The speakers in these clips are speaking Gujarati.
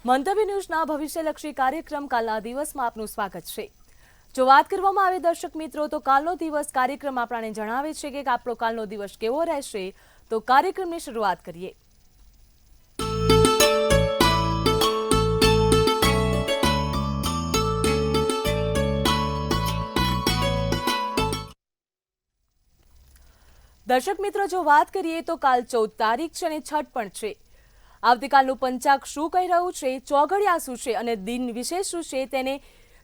મંતવ્ય ન્યૂઝના ભવિષ્યલક્ષી કાર્યક્રમ કાલના દિવસમાં આપનું સ્વાગત છે। જો વાત કરવામાં આવે દર્શક મિત્રો તો કાલનો દિવસ કાર્યક્રમ આપણને જણાવે છે કે આપણો કાલનો દિવસ કેવો રહેશે। તો કાર્યક્રમની શરૂઆત કરીએ। દર્શક મિત્રો જો વાત કરીએ તો કાલ 14 તારીખ છે અને છઠ પણ છે। આવતીકાલનું પંચાગ શું કહી રહ્યું છે, ચોઘડિયા શું છે અને દિન વિશેષ શું છે તેને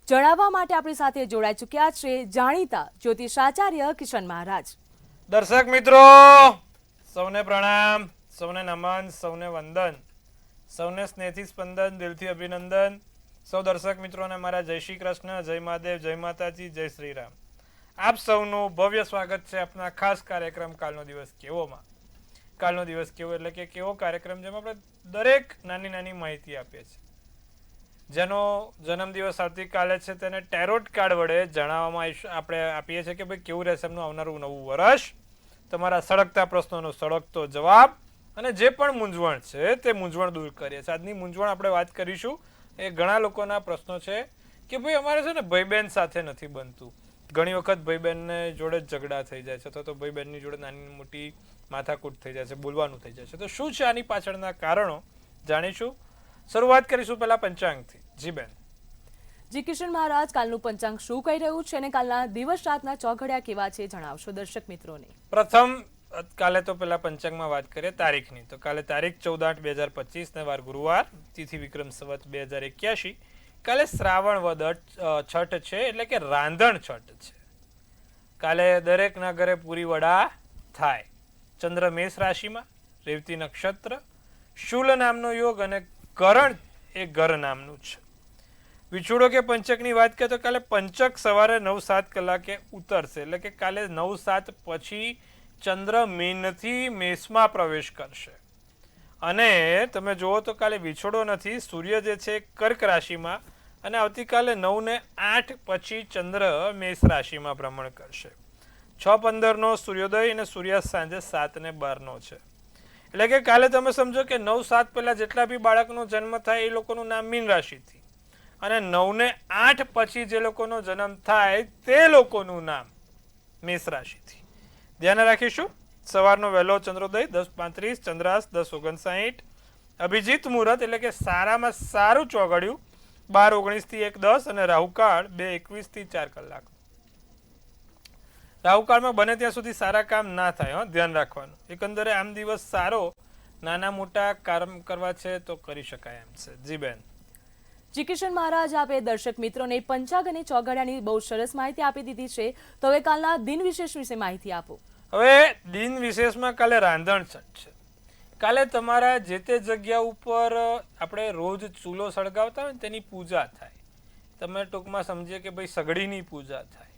જણાવવા માટે આપણી સાથે જોડાઈ ચૂક્યા છે જાણીતા જ્યોતિષાચાર્ય કિશન મહારાજ। દર્શક મિત્રો સૌને પ્રણામ, સૌને નમન, સૌને વંદન, સૌને સ્નેહથી સ્પંદન, દિલથી અભિનંદન। સૌ દર્શક મિત્રોને મારા જય શ્રી કૃષ્ણ, જય મહાદેવ, જય માતાજી, જય શ્રી રામ। આપ સૌનું ભવ્ય સ્વાગત છે આપના ખાસ કાર્યક્રમ કાલનો દિવસ કેવોમાં। કાલનો દિવસ કેવો એટલે કે કેવો કાર્યક્રમ જેમાં આપણે દરેક નાની નાની માહિતી આપીએ છીએ। જેનો જન્મદિવસ આવતીકાલે છે તેને ટેરોટ કાર્ડ વડે જણાવવામાં આપણે આપીએ છીએ કે ભાઈ કેવું રહેશે એમનું આવનારું નવું વર્ષ, તમારા સળગતા પ્રશ્નોનો સળગતો જવાબ અને જે પણ મૂંઝવણ છે તે મૂંઝવણ દૂર કરીએ છીએ। આજની મૂંઝવણ આપણે વાત કરીશું એ ઘણા લોકોના પ્રશ્નો છે કે ભાઈ અમારે છે ને ભાઈ બહેન સાથે નથી બનતું। ઘણી વખત ભાઈ બહેનને જોડે ઝઘડા થઈ જાય છે અથવા તો ભાઈ બહેનની જોડે નાની મોટી માથાકૂટ થઈ જાય છે, બોલવાનું થઈ જાય છે। તો શું છે આની પાછળના કારણો જાણીશું। શરૂઆત કરીશું પહેલા પંચાંગથી। જી બેન। જી કિશન મહારાજ, કાલનું પંચાંગ શું કહી રહ્યું છે અને કાલના દિવસ રાતના ચોઘડિયા કેવા છે જણાવશો દર્શક મિત્રોને। પ્રથમ કાલે તો પહેલા પંચાંગમાં વાત કરીએ તારીખની તો કાલે તારીખ 14/8/2025 ને વાર ગુરુવાર, તિથિ વિક્રમ સંવત 2081। કાલે શ્રાવણ વદ છઠ છે એટલે કે રાંધણ છઠ છે। કાલે દરેકના ઘરે પૂરી વડા થાય। ચંદ્ર મેષ રાશિમાં, રેવતી નક્ષત્ર, શુલ નામનો યોગ અને કરણ એ ગર નામનું છે। વિછોડો કે પંચકની વાત કરીએ તો કાલે પંચક સવારે 9:07 કલાકે ઉતરશે એટલે કે કાલે 9:07 પછી ચંદ્ર મીનથી મેષમાં પ્રવેશ કરશે અને તમે જુઓ તો કાલે વિછોડો નથી, સૂર્ય જે છે કર્ક રાશિમાં અને આવતીકાલે 9:08 પછી ચંદ્ર મેષ રાશિમાં ભ્રમણ કરશે। 6:15 સૂર્યોદય અને સૂર્યાસ્ત સાંજે 7:12 છે એટલે કે કાલે તમે સમજો કે 9:07 પહેલા જેટલા બી બાળકનો જન્મ થાય એ લોકોનું નામ મીન રાશિથી અને 9:08 પછી જે લોકોનો જન્મ થાય તે લોકોનું નામ મેષ રાશિથી। ધ્યાન રાખીશું। સવારનો વહેલો ચંદ્રોદય 10:35, ચંદ્રાસ્ત 10:59, અભિજીત મુહૂર્ત એટલે કે સારામાં સારું ચોઘડિયું 12:19 થી 1:10 અને રાહુકાળ 2:21 થી 4 કલાક। રાહુકાળમાં બને ત્યાં સુધી સારા કામ ના થાય, ધ્યાન રાખવાનું। એકંદરે આમ દિવસ સારો, નાના મોટા કામ કરવા છે તો કરી શકાય એમ છે। જી બેન। જી કિશન મહારાજ, આપે દર્શક મિત્રોને પંચાંગ અને ચોઘડિયાની બહુ સરસ માહિતી આપી દીધી છે। તો હવે કાલના દિન વિશેષ વિશે માહિતી આપો। હવે દિન વિશેષમાં કાલે રાંધણ છઠ છે। કાલે તમારા જે તે જગ્યા ઉપર આપણે રોજ ચૂલો સળગાવતા હોય ને તેની પૂજા થાય। તમે ટૂંકમાં સમજીએ કે ભાઈ સગડીની પૂજા થાય।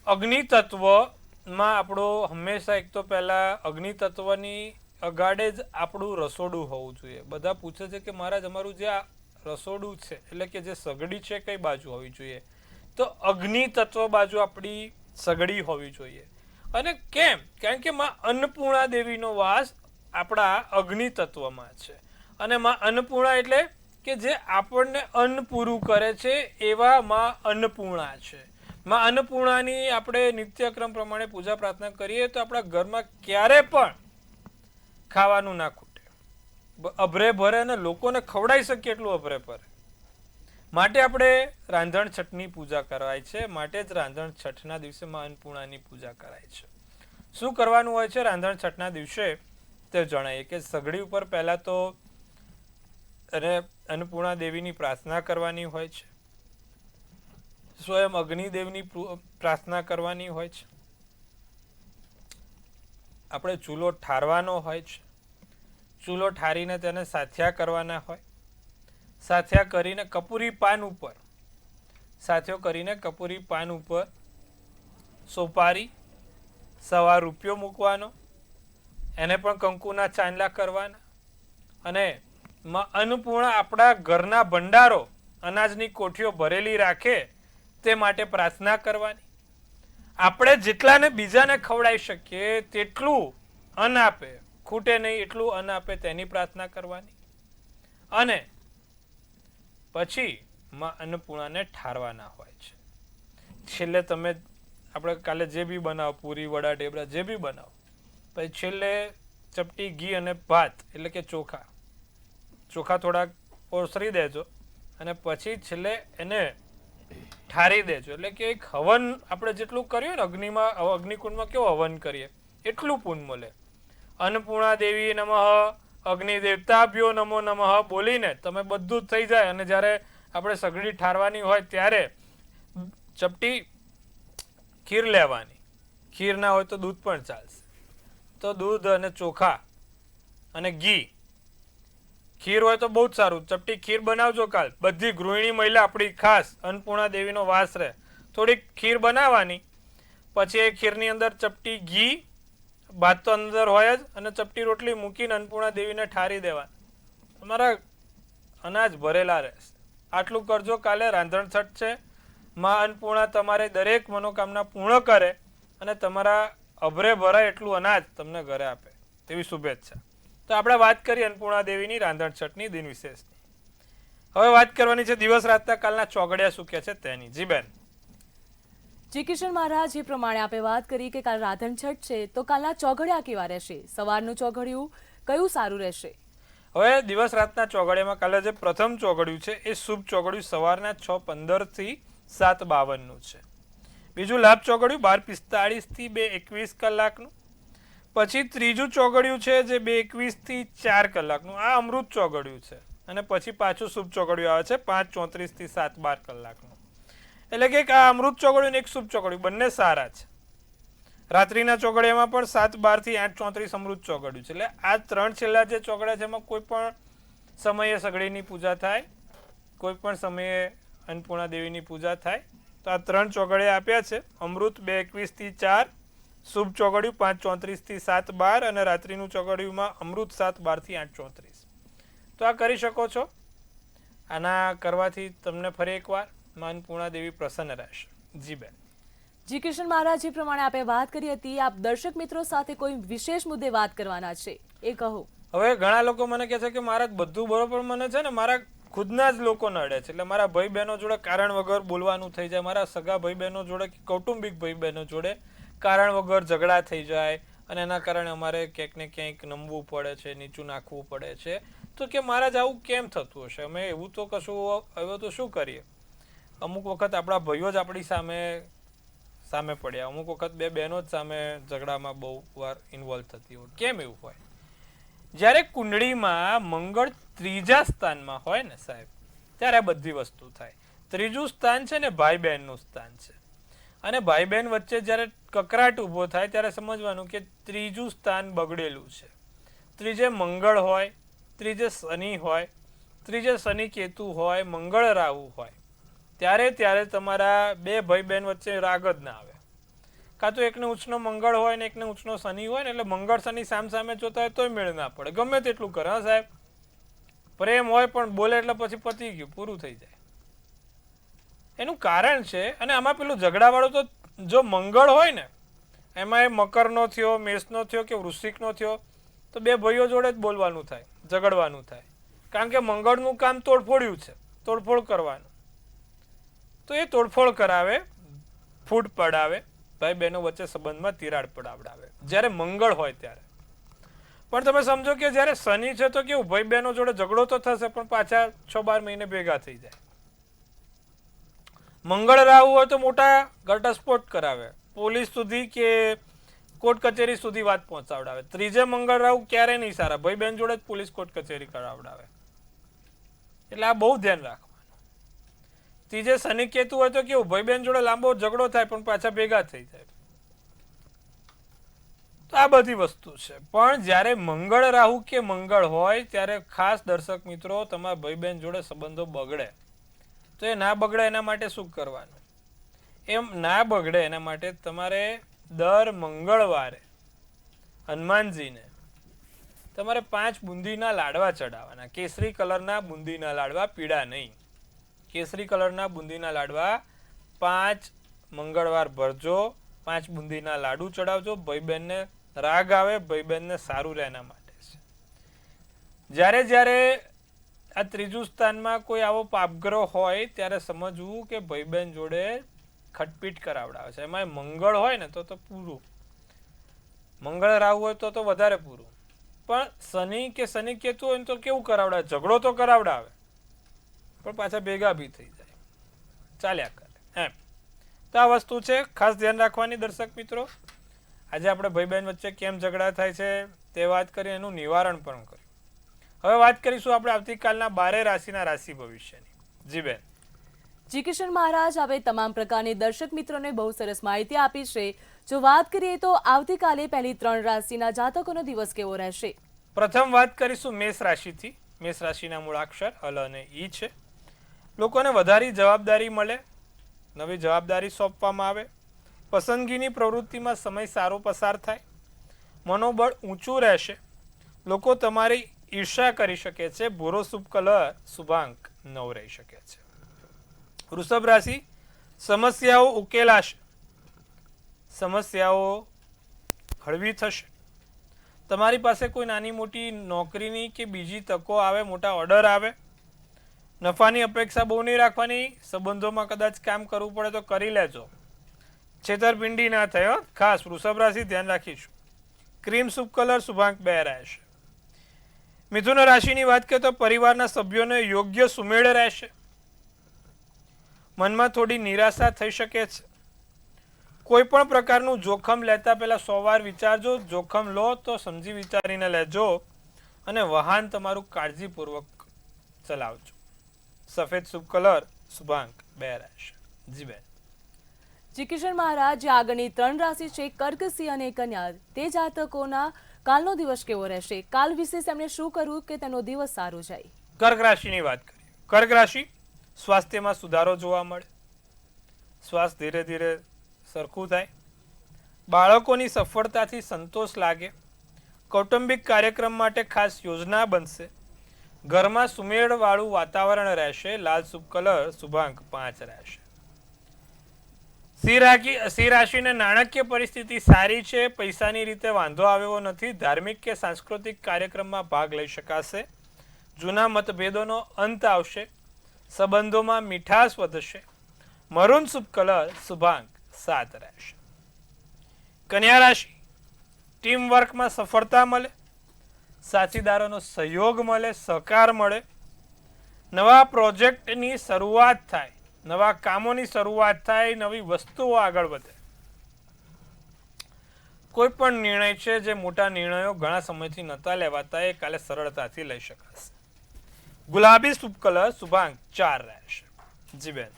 અગ્નિ તત્વમાં આપણો હંમેશા એક તો પહેલા અગ્નિ તત્વની અગાડે જ આપણું રસોડું હોવું જોઈએ। બધા પૂછે છે કે મહારાજ અમારું જે આ રસોડું છે એટલે કે જે સગડી છે કઈ બાજુ હોવી જોઈએ, તો અગ્નિ તત્વ બાજુ આપણી સગડી હોવી જોઈએ। અને કેમ? કારણ કે માં અન્નપૂર્ણા દેવીનો વાસ આપણા અગ્નિ તત્વમાં છે અને માં અન્નપૂર્ણા એટલે કે જે આપણને અન્ન પૂરું કરે છે એવા માં અન્નપૂર્ણા છે। માં અન્નપૂર્ણાની આપણે નિત્યક્રમ પ્રમાણે પૂજા પ્રાર્થના કરીએ તો આપણા ઘરમાં ક્યારે પણ ખાવાનું ના ખૂટે, અભરે ભરે અને લોકોને ખવડાવી શકીએ એટલું અભરે ભરે। માટે આપણે રાંધણ છઠની પૂજા કરાય છે। માટે જ રાંધણ છઠના દિવસે માં અન્નપૂર્ણાની પૂજા કરાય છે। શું કરવાનું હોય છે રાંધણ છઠના દિવસે તે જણાવીએ કે સગડી ઉપર પહેલા તો અન્નપૂર્ણા દેવીની પ્રાર્થના કરવાની હોય છે, સ્વયં અગ્નિદેવની પ્રાર્થના કરવાની હોય છે, આપણે ચૂલો ઠારવાનો હોય છે, ચૂલો ઠારીને તેને સાથિયા કરવાના હોય, સાથિયા કરીને કપૂરી પાન ઉપર સાથિયો કરીને કપૂરી પાન ઉપર સોપારી, સવા રૂપિયો મૂકવાનો, એને પણ કંકુના ચાંદલા કરવાના અને અન્નપૂર્ણા આપણા ઘરના ભંડારો અનાજની કોઠીઓ ભરેલી રાખે તે માટે પ્રાર્થના કરવાની। આપણે જેટલાને બીજાને ખવડાવી શકીએ તેટલું અન્ન આપે, ખૂટે નહીં એટલું અન્ન આપે તેની પ્રાર્થના કરવાની અને પછી માં અન્નપૂર્ણાને ઠારવાના હોય છે. છેલ્લે તમે આપણે કાલે જે બી બનાવો, પૂરી, વડા, ઢેબરા જે બી બનાવો, પછી છેલ્લે ચપટી ઘી અને ભાત એટલે કે ચોખા થોડાક ઓસરી દેજો અને પછી છેલ્લે એને ઠારી દેજો. એટલે કે એક હવન આપણે જેટલું કર્યું ને અગ્નિમાં, અગ્નિકુંડમાં કેવો હવન કરીએ એટલું પૂન મળે. અન્નપૂર્ણા દેવી નમઃ, અગ્નિ દેવતાભ્યો નમો નમઃ બોલીને તમે બધું જ થઈ જાય. અને જ્યારે આપણે સગડી ઠારવાની હોય ત્યારે ચપટી ખીર લેવાની. ખીર ના હોય તો દૂધ પણ ચાલશે. તો દૂધ અને ચોખા અને ઘી, ખીર હોય તો બહુ જ સારું. ચપટી ખીર બનાવજો કાલ. બધી ગૃહિણી મહિલા આપણી ખાસ અન્નપૂર્ણા દેવીનો વાસ રહે. થોડીક ખીર બનાવવાની, પછી એ ખીરની અંદર ચપટી ઘી, ભાત તો અંદર હોય જ, અને ચપટી રોટલી મૂકીને અન્નપૂર્ણા દેવીને ઠારી દેવા. તમારા અનાજ ભરેલા રહેશે. આટલું કરજો. કાલે રાંધણ છઠ છે. માં અન્નપૂર્ણા તમારે દરેક મનોકામના પૂર્ણ કરે અને તમારા અભરે ભરાય એટલું અનાજ તમને ઘરે આપે તેવી શુભેચ્છા. તો આપણે વાત કરી અન્નપૂર્ણા દેવીની રાંધણ છઠની દિન વિશેષની. હવે વાત કરવાની છે દિવસ રાતના કાલના ચોગડિયા શું કહે છે તેની. જી બેન. જી કિશન મહારાજ, જે પ્રમાણે આપણે વાત કરી કે કાલ રાંધણ છઠ છે, તો કાલના ચોઘડિયા કેવા રહેશે? સવારનું ચોઘડિયું કયું સારું રહેશે? હવે દિવસ રાતના ચોગડિયામાં કાલે જે પ્રથમ ચોગડિયું છે એ શુભ ચોગડિયું સવારના 6:15 થી 7:52 છે. બીજું લાભ ચોગડિયું 12:45 થી 2:21 કલાકનું. પછી ત્રીજું ચોગડિયું છે જે 2:21 થી 4 કલાકનું. આ અમૃત ચોગડિયું છે. અને પછી પાછું શુભ ચોગડિયું આવે છે 5:34 થી 7:12 કલાકનું. એટલે કે આ અમૃત ચોગડિયું અને એક શુભ ચોગડિયું બંને સારા છે. રાત્રિના ચોગડિયામાં પણ 7:12 થી 8:34 અમૃત ચોગડિયું છે. એટલે આ ત્રણ છેલ્લા જે ચોગડિયા છે એમાં કોઈ પણ સમયે સગડીની પૂજા થાય, કોઈ પણ સમયે અન્નપૂર્ણા દેવીની પૂજા થાય. તો આ ત્રણ ચોગડિયા આપ્યા છે. અમૃત 2:21 થી 4, શુભ ચોગડિયું 5:34 થી 7:12 અને રાત્રિનું ચોગડિયુંમાં અમૃત 7:12 થી 8:34. તો આ કરી શકો છો. આના કરવાથી તમને ફરી એકવાર અન્નપૂર્ણા દેવી પ્રસન્ન રહેશે. જી બેન. જી કિશન મહારાજ, જે પ્રમાણે આપણે વાત કરી હતી, આપ દર્શક મિત્રો સાથે કોઈ વિશેષ મુદ્દે વાત કરવાના છે, એ કહો. હવે ઘણા લોકો મને કહે છે કે મારા બધું બરોબર, મને છે ને મારા ખુદના જ લોકો નડે છે. એટલે મારા ભાઈ બહેનો જોડે કારણ વગર બોલવાનું થઈ જાય, મારા સગા ભાઈ બહેનો જોડે, કૌટુંબિક ભાઈ બહેનો જોડે કારણ વગર ઝઘડા થઈ જાય અને એના કારણે અમારે ક્યાંક ને ક્યાંક નમવું પડે છે, નીચું નાખવું પડે છે. તો કે મારા જ આવું કેમ થતું હશે? અમે એવું તો કશું હવે તો શું કરીએ? અમુક વખત આપણા ભાઈઓ જ આપણી સામે પડ્યા, અમુક વખત બે બહેનો જ સામે ઝઘડામાં બહુ વાર ઇન્વોલ્વ થતી હોય. કેમ એવું હોય? જ્યારે કુંડળીમાં મંગળ ત્રીજા સ્થાનમાં હોય ને સાહેબ, ત્યારે આ બધી વસ્તુ થાય. ત્રીજું સ્થાન છે ને ભાઈ બહેનનું સ્થાન છે. અને ભાઈ બહેન વચ્ચે જ્યારે કકરાટ ઊભો થાય ત્યારે સમજવાનું કે ત્રીજું સ્થાન બગડેલું છે. ત્રીજે મંગળ હોય, ત્રીજે શનિ હોય, ત્રીજે શનિ કેતુ હોય, મંગળ રાહુ હોય, ત્યારે તમારા બે ભાઈ બહેન વચ્ચે રાગ જ ના આવે. કાં તો એકને ઉચ્ચનો મંગળ હોય ને એકને ઉચ્ચનો શનિ હોય ને, એટલે મંગળ શનિ સામે જોતા હોય તોય મેળ ના પડે. ગમે તેટલું કરે. હા સાહેબ, પ્રેમ હોય પણ બોલે એટલે પછી પતી ગયું, પૂરું થઈ જાય. એનું કારણ છે. અને આમાં પેલું ઝઘડાવાળું તો જો મંગળ હોય ને, એમાં એ મકરનો થયો, મેષનો થયો કે વૃશ્ચિકનો થયો, તો બે ભાઈઓ જોડે જ બોલવાનું થાય, ઝઘડવાનું થાય. કારણ કે મંગળનું કામ તોડફોડ્યું છે, તોડફોડ કરવાનું. તો એ તોડફોડ કરાવે, ફૂટ પડાવે, ભાઈ બહેનો વચ્ચે સંબંધમાં તિરાડ પડાવડાવે જ્યારે મંગળ હોય ત્યારે. પણ તમે સમજો કે જ્યારે શનિ છે તો કેવું, ભાઈ બહેનો જોડે ઝઘડો તો થશે પણ પાછા 6-12 મહિને ભેગા થઈ જાય. મંગળ રાહુ હોય તો મોટા ઘટસ્ફોટ કરાવે, પોલીસ સુધી કે કોર્ટ કચેરી સુધી વાત પહોંચાવડાવે. ત્રીજે મંગળ રાહુ ક્યારે નહીં સારા, ભાઈ બહેન જોડે જ પોલીસ કોર્ટ કચેરી કરાવડાવે. એટલે આ બહુ ધ્યાન રાખો. ત્રીજે શનિ કેતુ હોય તો કેવું, ભાઈ બહેન જોડે લાંબો ઝઘડો થાય પણ પાછા ભેગા થઈ જાય. તો આ બધી વસ્તુ છે. પણ જ્યારે મંગળ રાહુ કે મંગળ હોય ત્યારે ખાસ દર્શક મિત્રો, તમારા ભાઈ બહેન જોડે સંબંધો બગડે તો એ ના બગડે એના માટે શું કરવાનું? એમ ના બગડે એના માટે તમારે દર મંગળવારે હનુમાનજીને તમારે 5 બુંદીના લાડવા ચડાવવાના. કેસરી કલરના બુંદીના લાડવા, પીળા નહીં. કેસરી કલરના બુંદીના લાડવા 5 મંગળવાર ભરજો. 5 બુંદીના લાડુ ચડાવજો. ભાઈ બહેનને રાગ આવે, ભાઈ બહેનને સારું રહે એના માટે છે. જ્યારે આ ત્રીજું સ્થાનમાં કોઈ આવો પાપગ્રહ હોય ત્યારે સમજવું કે ભાઈ બહેન જોડે ખટપીટ કરાવડાવે છે. એમાં મંગળ હોય ને તો પૂરું, મંગળ રાહુ હોય તો વધારે પૂરું. પણ શનિ કે શનિ કેતુ હોય તો કેવું કરાવડાવે, ઝઘડો તો કરાવડાવે પણ પાછા ભેગા બી થઈ જાય, ચાલ્યા કરે એમ. તો આ વસ્તુ છે, ખાસ ધ્યાન રાખવાની દર્શક મિત્રો. આજે આપણે ભાઈ બહેન વચ્ચે કેમ ઝઘડા થાય છે તે વાત કરી, એનું નિવારણ પણ કર્યું. હવે વાત કરીશું આપણે આવતીકાલના 12 રાશિના રાશિ ભવિષ્યની. જી બેન. જી કિશન મહારાજ, આપણે તમામ પ્રકારની દર્શક મિત્રોને બહુ સરસ માહિતી આપી છે. જો વાત કરીએ તો આવતીકાલે પહેલી 3 રાશિના જાતકોનો દિવસ કેવો રહેશે? પ્રથમ વાત કરીશું મેષ રાશિથી. મેષ રાશિના મૂળાક્ષર અલ અને ઈ છે. લોકોને વધારે જવાબદારી મળે, નવી જવાબદારી સોંપવામાં આવે, પસંદગીની પ્રવૃત્તિમાં સમય સારો પસાર થાય, મનોબળ ઊંચું રહેશે, લોકો તમારી ઈર્ષા કરી શકે છે, ભૂરો શુભ કલર શુભાંક 9 રહી શકે છે. વૃષભ રાશિ, સમસ્યાઓ ઉકેલાશે, સમસ્યાઓ હળવી થશે, તમારી પાસે કોઈ નાની મોટી નોકરીની કે બીજી તકો આવે, મોટા ઓર્ડર આવે, નફાની અપેક્ષા બહુ નહીં રાખવાની, સંબંધોમાં કદાચ કામ કરવું પડે તો કરી લેજો, છેતરપિંડી ના થાય. ખાસ વૃષભ રાશિ ધ્યાન રાખીશું. ક્રીમ શુભ કલર શુભાંક 2 રહેશે. મિથુન રાશિની વાત કરીએ તો પરિવારના સભ્યોને યોગ્ય સુમેળ રહેશે, મનમાં થોડી નિરાશા થઈ શકે છે. કોઈ પણ પ્રકારનું જોખમ લેતા પહેલા 100 વાર વિચારજો. જોખમ લો તો સમજી વિચારીને લેજો અને વાહન તમારું કાળજીપૂર્વક ચલાવજો. સફેદ શુભ કલર શુભાંક 2 રહેશે. જી બેન. જી કિશન મહારાજ, જે આગળની 3 રાશિ છે કર્ક, સિંહ અને કન્યા, તે જાતકોના કાલનો દિવસ કેવો રહેશે? કાલ વિશે એમણે શું કરવું કે તેનો દિવસ સારો જાય? કર્ક રાશિની વાત કરીએ. કર્ક રાશિ, સ્વાસ્થ્યમાં સુધારો જોવા મળે, શ્વાસ ધીરે ધીરે સરખું થાય, બાળકોની સફળતાથી સંતોષ લાગે, કૌટુંબિક કાર્યક્રમ માટે ખાસ યોજના બનશે, ઘરમાં સુમેળવાળું વાતાવરણ રહેશે, લાલ શુભ કલર શુભાંક 5 રહેશે. સિંહ રાશિને નાણાકીય પરિસ્થિતિ સારી છે, પૈસાની રીતે વાંધો આવ્યો નથી, ધાર્મિક કે સાંસ્કૃતિક કાર્યક્રમમાં ભાગ લઈ શકાશે, જૂના મતભેદોનો અંત આવશે, સંબંધોમાં મીઠાશ વધશે, મરૂન શુભ કલર શુભાંક 7 રહેશે. કન્યા રાશિ, ટીમ વર્કમાં સફળતા મળે, સાથીદારોનો સહયોગ મળે, સહકાર મળે, નવા પ્રોજેક્ટની શરૂઆત થાય, નવા કામોની શરૂઆત થાય, નવી વસ્તુઓ આગળ વધે. કોઈ પણ નિર્ણય છે, જે મોટા નિર્ણયો ઘણા સમયથી નહોતા લેવાતા, એ કાલે સરળતાથી લઈ શકાશે. ગુલાબી શુભ કલર શુભાંક 4 રહેશે. જી બેન.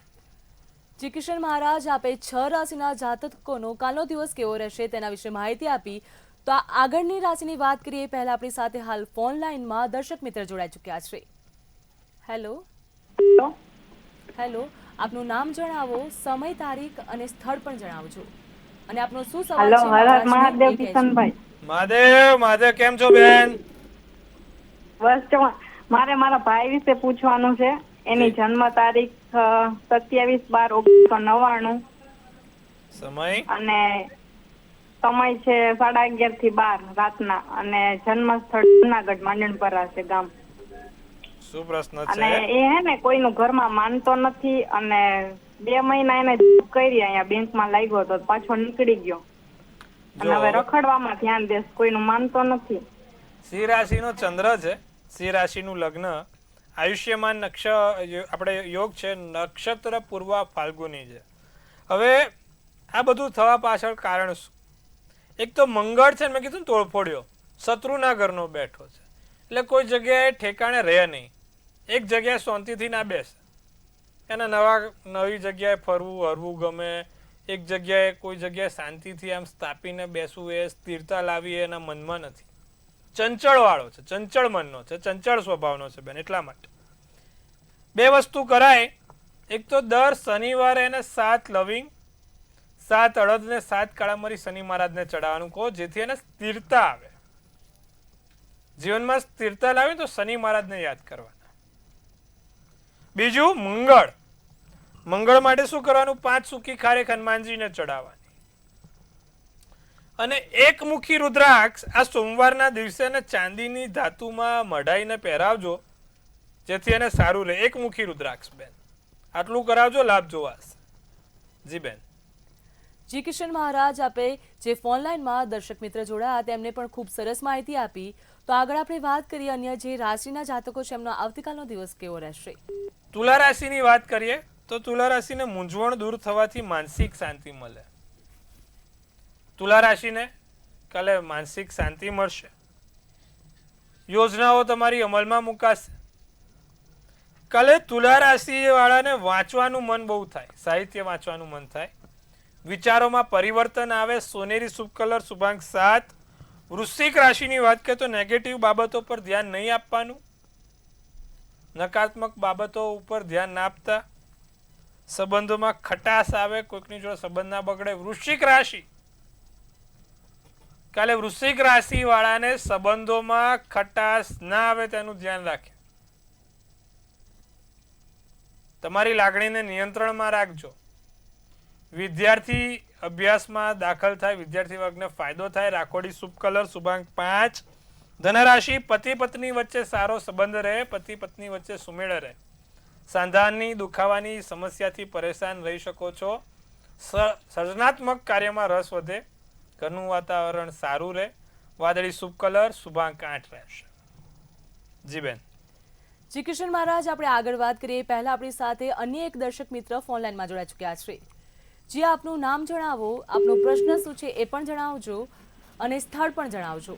જી કિશન મહારાજ, આપે 6 રાશિના જાતકોનો કાલનો દિવસ કેવો રહેશે તેના વિશે માહિતી આપી. તો આ આગળની રાશિની વાત કરીએ પહેલા આપણી સાથે હાલ ફોન લાઈનમાં દર્શક મિત્ર જોડાઈ ચૂક્યા છે. હેલો. હેલો, આપનું નામ જણાવો, સમય, તારીખ અને સ્થળ પણ જણાવજો. અને આપનો શું સવાલ છે મહાદેવ કિશનભાઈ? મહાદેવ, મહાદેવ, કેમ છો બેન? બસ મારે મારા ભાઈ વિશે પૂછવાનું છે. એની જન્મ તારીખ 27/12/1999 સમય અને સમય છે 11:30 થી 12 રાતના અને જન્મ સ્થળ જુનાગઢ માંડણપરા છે ગામ. શું પ્રશ્ન છે? અને એ હે ને કોઈનું ઘરમાં માનતો નથી અને 2 મહિના એને જોબ કરી, અહીંયા બેંકમાં લાગ્યો તો પાછો નીકળી ગયો અને હવે રખડવામાં ધ્યાન દેશ, કોઈનું માનતો નથી. સિંહ રાશિનો ચંદ્ર છે, સિંહ રાશિનું લગ્ન, આયુષ્યમાન આપણે યોગ છે, નક્ષત્ર પૂર્વ ફાલ્ગુની છે. હવે આ બધું થવા પાછળ કારણ શું? એક તો મંગળ છે, મેં કીધું તોડફોડ્યો, શત્રુના ઘરનો બેઠો છે, એટલે કોઈ જગ્યાએ ઠેકાણે રહે નહીં, એક જગ્યાએ શાંતિથી ના બેસે, એને નવી જગ્યાએ ફરવું હરવું ગમે, એક જગ્યાએ કોઈ જગ્યાએ શાંતિથી આમ સ્થાપીને બેસવું, એ સ્થિરતા લાવી એના મનમાં નથી. ચંચળ વાળો છે, ચંચળ મનનો છે, ચંચળ સ્વભાવનો છે બેન. એટલા માટે 2 વસ્તુ કરાય. એક તો દર શનિવારે એને 7 લવિંગ, 7 અડદ ને 7 કાળામરી શનિ મહારાજને ચડાવવાનું કહો, જેથી એને સ્થિરતા આવે. જીવનમાં સ્થિરતા લાવી તો શનિ મહારાજને યાદ કરવાના. બીજું મંગળ, મંગળ માટે શું કરવાનું? 5 સૂકી ખારેક હનુમાનજીને ચડાવવાની અને 1 મુખી રુદ્રાક્ષ આ સોમવારના દિવસે ચાંદીની ધાતુમાં મઢાઈને પહેરાવજો, જેથી એને સારું રહે. એકમુખી રુદ્રાક્ષ બેન, આટલું કરાવજો, લાભ જોવાશે. જી બેન. જી કિશન મહારાજ, આપે જે ફોન લાઈનમાં દર્શક મિત્ર જોડાયા તેમને પણ ખૂબ સરસ માહિતી આપી. તો આગળ આપણે વાત કરીએ અન્ય જે રાશિના જાતકો છે એમનો આવતીકાલનો દિવસ કેવો રહેશે. તુલા રાશિની વાત કરીએ તો તુલા રાશિને મૂંઝવણ દૂર થવાથી માનસિક શાંતિ મળે. તુલા રાશિને કાલે માનસિક શાંતિ મળશે. યોજનાઓ તમારી અમલમાં મુકાશે. કાલે તુલા રાશિ વાળાને વાંચવાનું મન બહુ થાય, સાહિત્ય વાંચવાનું મન થાય, વિચારોમાં પરિવર્તન આવે. સોનેરી શુભ કલર શુભાંક 7. વૃશ્ચિક રાશિની વાત કરીએ તો નેગેટિવ બાબતો પર ધ્યાન નહીં આપવાનું, નકારાત્મક બાબતો ઉપર ધ્યાન ના આપતા. સંબંધોમાં ખટાશ આવે, કોઈકની જોડે સંબંધ ના બગડે. વૃશ્ચિક રાશિ કાલે વૃશ્ચિક રાશિ વાળાને સંબંધોમાં ખટાશ ના આવે તેનું ધ્યાન રાખે. તમારી લાગણીને નિયંત્રણમાં રાખજો. વિદ્યાર્થી અભ્યાસમાં દાખલ થાય, વિદ્યાર્થી વર્ગને ફાયદો થાય. રાખોડી શુભ કલર શુભાંક 5. ધનરાશિ પતિ પત્ની વચ્ચે સારો સંબંધ રહે, પતિ પત્ની વચ્ચે સુમેળ રહે. સાંધાની દુખાવાની સમસ્યાથી પરેશાન રહી શકો છો. સર્જનાત્મક કાર્યમાં રસ વધે. ઘરનું વાતાવરણ સારું રહે. વાદળી શુભ કલર શુભાંક 8 રહેશે. જી બેન. જી કિશન મહારાજ, આપણે આગળ વાત કરીએ પહેલા આપણી સાથે અન્ય એક દર્શક મિત્ર ફોન લાઈનમાં જોડાઈ ચૂક્યા છે. જી, આપનું નામ જણાવો, આપનો પ્રશ્ન શું છે એ પણ જણાવજો અને સ્થળ પણ જણાવજો.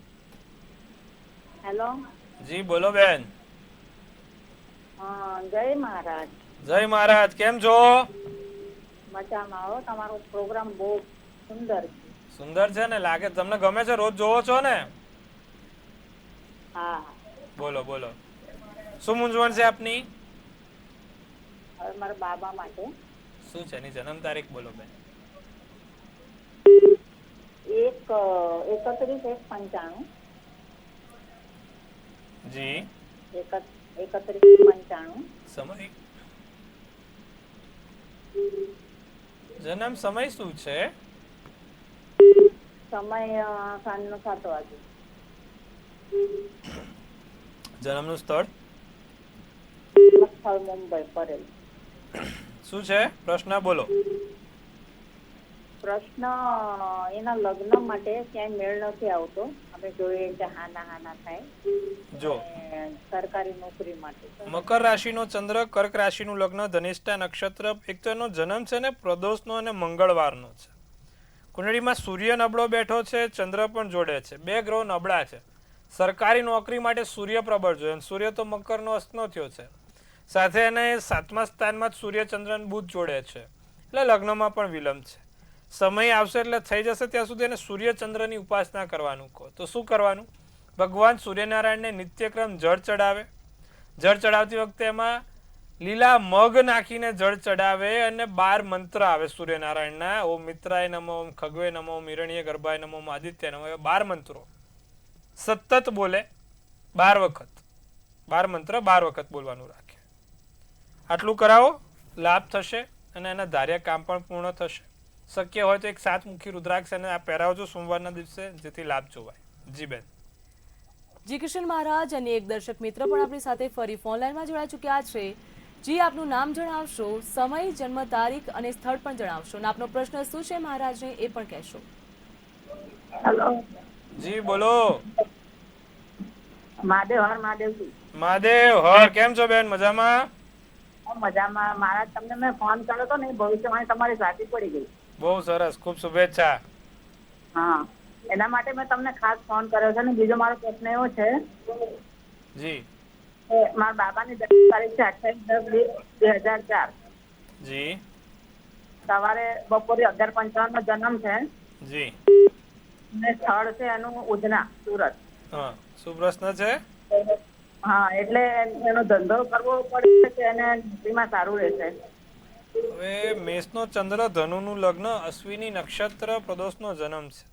હેલો. જી બોલો બેન. જય મહારાજ. જય મહારાજ, કેમ છો? મજામાં હો. તમારો પ્રોગ્રામ બહુ સુંદર છે. સુંદર છે ને, લાગે તમને ગમે છે, રોજ જોવો છો ને? હા. બોલો બોલો, શું મૂંઝવણ છે આપની? હવે મારા બાબા માટે શું છે એની જન્મ તારીખ બોલો બેન. 31/1/95. જી. 31/95. સમય, જન્મ સમય શું છે? સમય સાંજનો 7 વાગે. જન્મનું સ્થળ? સ્થળ મુંબઈ પરેલ. શું છે પ્રશ્ન બોલો. પ્રશ્ન એના લગ્ન માટે ક્યાંય મેળ નથી આવતો. અમે જોઈએ કે હાના થાય. જો સરકારી નોકરી માટે મકર રાશિનો ચંદ્ર, કર્ક રાશિનું લગ્ન, ધનિષ્ઠા નક્ષત્ર. એક તો એનો જન્મ છે ને પ્રદોષનો અને મંગળવારનો છે. કુંડળીમાં સૂર્ય નબળો બેઠો છે, ચંદ્ર પણ જોડે છે. બે ગ્રહો નબળા છે. સરકારી નોકરી માટે સૂર્ય પ્રબળ જોઈએ. સૂર્ય તો મકરનો અસ્તનો થયો છે. સાથે એને 7મા સ્થાનમાં સૂર્ય ચંદ્ર બુધ જોડે છે, એટલે લગ્નમાં પણ વિલંબ છે. સમય આવશે એટલે થઈ જશે. ત્યાં સુધી એને સૂર્ય ચંદ્રની ઉપાસના કરવાનું કહો. તો શું કરવાનું? ભગવાન સૂર્યનારાયણને નિત્યક્રમ જળ ચડાવે. જળ ચડાવતી વખતે એમાં લીલા મગ નાખીને જળ ચડાવે અને 12 મંત્ર આવે સૂર્યનારાયણના. ઓમ મિત્રાય નમો, ઓમ ખગવે નમો, ઓમ હિરણ્ય ગર્ભાય નમો, ઓમ આદિત્ય નમો. એ 12 મંત્રો સતત બોલે 12 વખત. 12 મંત્ર 12 વખત બોલવાનું રાખે. આટલું કરાવો, લાભ થશે અને એના ધાર્યા કામ પણ પૂર્ણ થશે. શક્ય હોય તો એક 7મુખી રુદ્રાક્ષ અને આ પહેરાવજો સોમવારના દિવસે, જેથી લાભ જોવાય. જી બેન. જી કિશન મહારાજ, અને એક દર્શક મિત્ર પણ આપણી સાથે ફરી ફોન લાઈનમાં જોડાઈ ચૂક્યા છે. જી, આપનું નામ જણાવશો, સમય, જન્મ તારીખ અને સ્થળ પણ જણાવશો અને આપનો પ્રશ્ન શું છે મહારાજને એ પણ કહેશો. હેલો. જી બોલો. મહાદેવ હર મહાદેવજી. મહાદેવ હર, કેમ છો બેન? મજામાં? મજામાં. મહારાજ, તમને મેં ફોન કર્યો હતો ને, ભવિષ્યવાણી તમારી સાચી પડી ગઈ. બહુ સરસ, ખૂબ શુભેચ્છા. હા, એના માટે મેં તમને ખાસ ફોન કર્યો છે. ને બીજો મારો પ્રશ્ન એવો છે જી. કે મારા બાબાની જન્મ તારીખ છે 28/10/2004. જી. સવારે બપોરે 11:55 નો જન્મ છે. જી. અને સ્થળ છે એનું ઉધના, સુરત. હા, શું પ્રશ્ન છે? હા, એટલે એનો ધંધો કરવો પડે કે એને નોકરીમાં સારું રહેશે? હવે મેષનો ચંદ્ર, ધનુનું લગ્ન, અશ્વિની નક્ષત્ર, પ્રદોષનો જન્મ છે.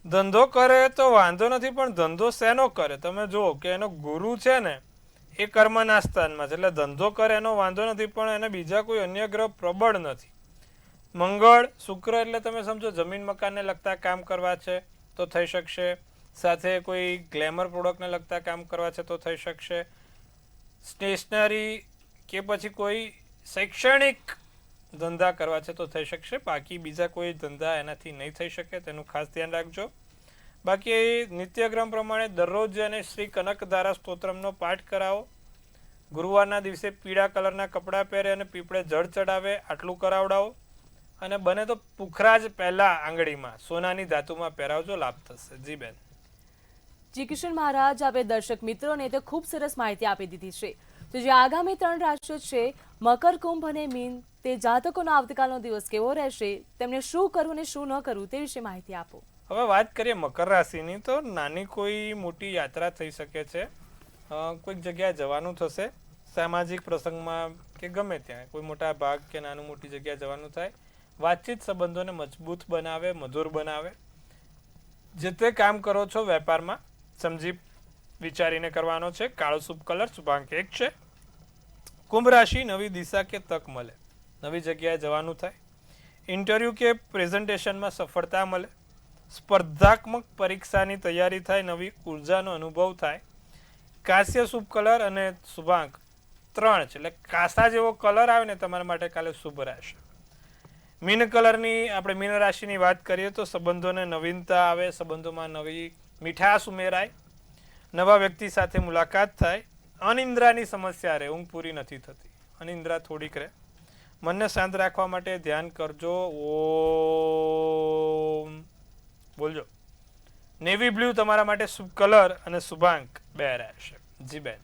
ધંધો કરે તો વાંધો નથી, પણ ધંધો શેનો કરે? તમે જુઓ કે એનો ગુરુ છે ને એ કર્મના સ્થાનમાં છે, એટલે ધંધો કરે એનો વાંધો નથી, પણ એને બીજા કોઈ અન્ય ગ્રહ પ્રબળ નથી. મંગળ, શુક્ર એટલે તમે સમજો જમીન મકાનને લગતા કામ કરવા છે તો થઈ શકશે. સાથે કોઈ ગ્લેમર પ્રોડક્ટને લગતા કામ કરવા છે તો થઈ શકશે. સ્ટેશનરી કે પછી કોઈ શૈક્ષણિક ધંધા કરવા છે તો થઈ શકશે, બાકી બીજા કોઈ ધંધા એનાથી નહીં થઈ શકે, તેનું ખાસ ધ્યાન રાખજો. બાકી નિત્યક્રમ પ્રમાણે દરરોજ અને શ્રી કનકધારા સ્તોત્રમનો પાઠ કરાવો. ગુરુવારના દિવસે પીળા કલરના કપડાં પહેરે અને પીપળે જળ ચડાવે, આટલું કરાવડાવો. અને બને તો પુખરાજ પહેલા આંગળીમાં સોનાની ધાતુમાં પહેરાવજો, લાભ થશે. જી બેન. જી કિશન મહારાજ, આપે દર્શક મિત્રોને તો ખૂબ સરસ માહિતી આપી દીધી છે. તો જે આગામી 3 રાશિઓ છે મકર, કુંભ અને મીન, તે જાતકોનો આવતીકાલનો દિવસ કેવો રહેશે, તેમને શું કરવું અને શું ન કરવું તે વિશે માહિતી આપો. હવે વાત કરીએ મકર રાશિની, તો નાની કોઈ મોટી યાત્રા થઈ શકે છે, કોઈક જગ્યાએ જવાનું થશે, સામાજિક પ્રસંગમાં કે ગમે ત્યાં કોઈ મોટા ભાગ કે નાનું મોટી જગ્યાએ જવાનું થાય. વાતચીત સંબંધોને મજબૂત બનાવે, મધુર બનાવે. જે તે કામ કરો છો વેપારમાં સમજી વિચારીને કરવાનો છે. કાળો શુભ કલર, શુભાંક 1 છે. કુંભ રાશિ, નવી દિશા કે તક મળે, નવી જગ્યાએ જવાનું થાય. ઇન્ટરવ્યુ કે પ્રેઝન્ટેશનમાં સફળતા મળે. સ્પર્ધાત્મક પરીક્ષાની તૈયારી થાય, નવી ઉર્જાનો અનુભવ થાય. કાંસ્ય શુભ કલર અને શુભાંક 3 છે, એટલે કાંસા જેવો કલર આવે ને તમારા માટે કાલે શુભ રહેશે. મીન કલરની, આપણે મીન રાશિની વાત કરીએ તો સંબંધોને નવીનતા આવે, સંબંધોમાં નવી મીઠાશ ઉમેરાય, નવા વ્યક્તિ સાથે મુલાકાત થાય. અનિંદ્રાની સમસ્યા રહે, ઊંઘ પૂરી નથી થતી, અનિંદ્રા થોડીક રહે. મનને શાંત રાખવા માટે ધ્યાન કરજો. ઓમ બોલજો. નેવી બ્લુ તમારા માટે શુભ કલર અને શુભાંક 2 રહેશે. જી બેન.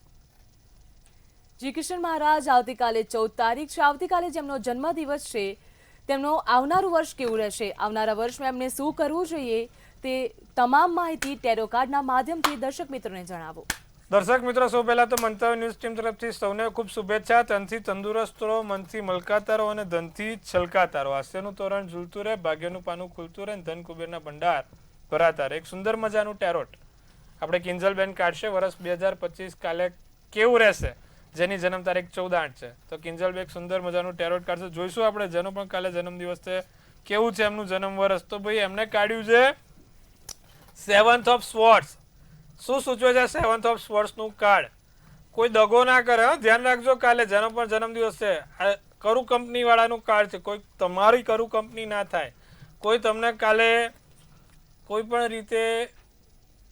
જી કિશન મહારાજ, આવતીકાલે 14 તારીખ છે. આવતીકાલે જેમનો જન્મદિવસ છે તેમનો આવનારું વર્ષ કેવું રહેશે, આવનારા વર્ષમાં એમને શું કરવું જોઈએ, તે તમામ માહિતી ટેરો કાર્ડના માધ્યમથી દર્શક મિત્રોને જણાવો. દર્શક મિત્રો, સૌ પહેલા તો મંતવ્ય ન્યૂઝ ટીમ તરફથી સૌને ખૂબ શુભેચ્છા. તનથી તંદુરસ્ત રહો, મનથી મલકાતા રહો અને ધનથી છલકાતા રહો. હાસ્યનું તોરણ ઝૂલતું રહે, ભાગ્યનું પાનું ખુલતું રહે, ધન કુબેરના ભંડાર ભરાતા રહે. એક સુંદર મજાનું ટેરોટ આપણે કિંજલબેન કાઢશે. વર્ષ 2025 કાલે કેવું રહેશે, જેની જન્મ તારીખ 14/8 છે, તો કિંજલબેન સુંદર મજાનું ટેરોટ કાઢશે. જોઈશું આપણે જેનો પણ કાલે જન્મદિવસ છે કેવું છે એમનું જન્મ વર્ષ. તો ભાઈ એમને કાઢ્યું છે 7th of Swords. શું સૂચવે છે 7th of Swords નું કાર્ડ? કોઈ દગો ના કરે, ધ્યાન રાખજો. કાલે જેનો પણ જન્મદિવસ છે, આ કરુ કંપની વાળાનું કાર્ડ છે. કોઈ તમારી કરુ કંપની ના થાય, કોઈ તમને કાલે કોઈ પણ રીતે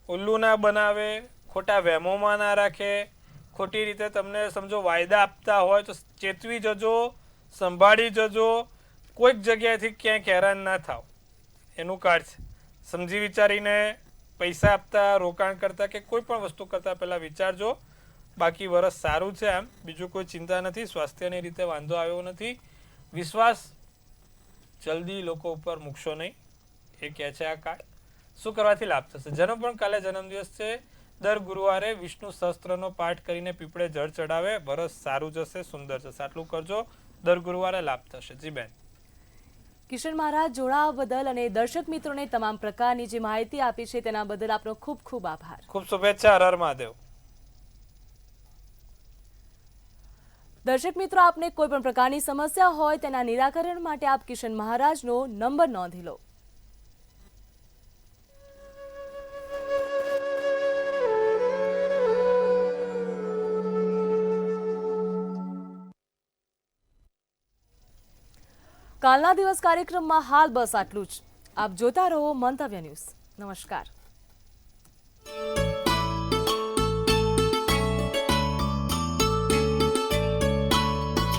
ઉલ્લુ ના બનાવે, ખોટા વહેમોમાં ના રાખે, ખોટી રીતે તમને સમજો વાયદા આપતા હોય તો ચેતવી જજો, સંભાળી જજો. કોઈક જગ્યાએથી ક્યાંક હેરાન ના થાવ, એનું કાર્ડ છે. સમજી વિચારીને પૈસા આપતા, રોકાણ કરતા કે કોઈ પણ વસ્તુ કરતા પહેલા વિચારજો. બાકી વરસ સારું છે, આમ બીજું કોઈ ચિંતા નથી. સ્વાસ્થ્યની રીતે વાંધો આવ્યો નથી. વિશ્વાસ જલ્દી લોકો ઉપર મૂકશો નહીં, એ કહે છે આ કાર્ડ. શું કરવાથી લાભ થશે? જેનો પણ કાલે જન્મદિવસ છે, દર ગુરુવારે વિષ્ણુ સહસ્ત્રનો પાઠ કરીને પીપળે જળ ચડાવે, વરસ સારું જશે, સુંદર જશે. આટલું કરજો, દર ગુરુવારે લાભ થશે. જી બેન. કિશન મહારાજ, જોડાવા બદલ અને દર્શક મિત્રોને તમામ પ્રકારની જે માહિતી આપી છે તેના બદલ આપનો ખૂબ ખૂબ આભાર. ખૂબ શુભેચ્છા. હર હર મહાદેવ. દર્શક મિત્રો, આપને કોઈ પણ પ્રકારની સમસ્યા હોય તેના નિરાકરણ માટે આપ કિશન મહારાજનો નંબર નોંધી લો. કાલના દિવસ કાર્યક્રમમાં હાલ બસ આટલું જ. આપ જોતા રહો મંતવ્ય ન્યૂઝ. નમસ્કાર.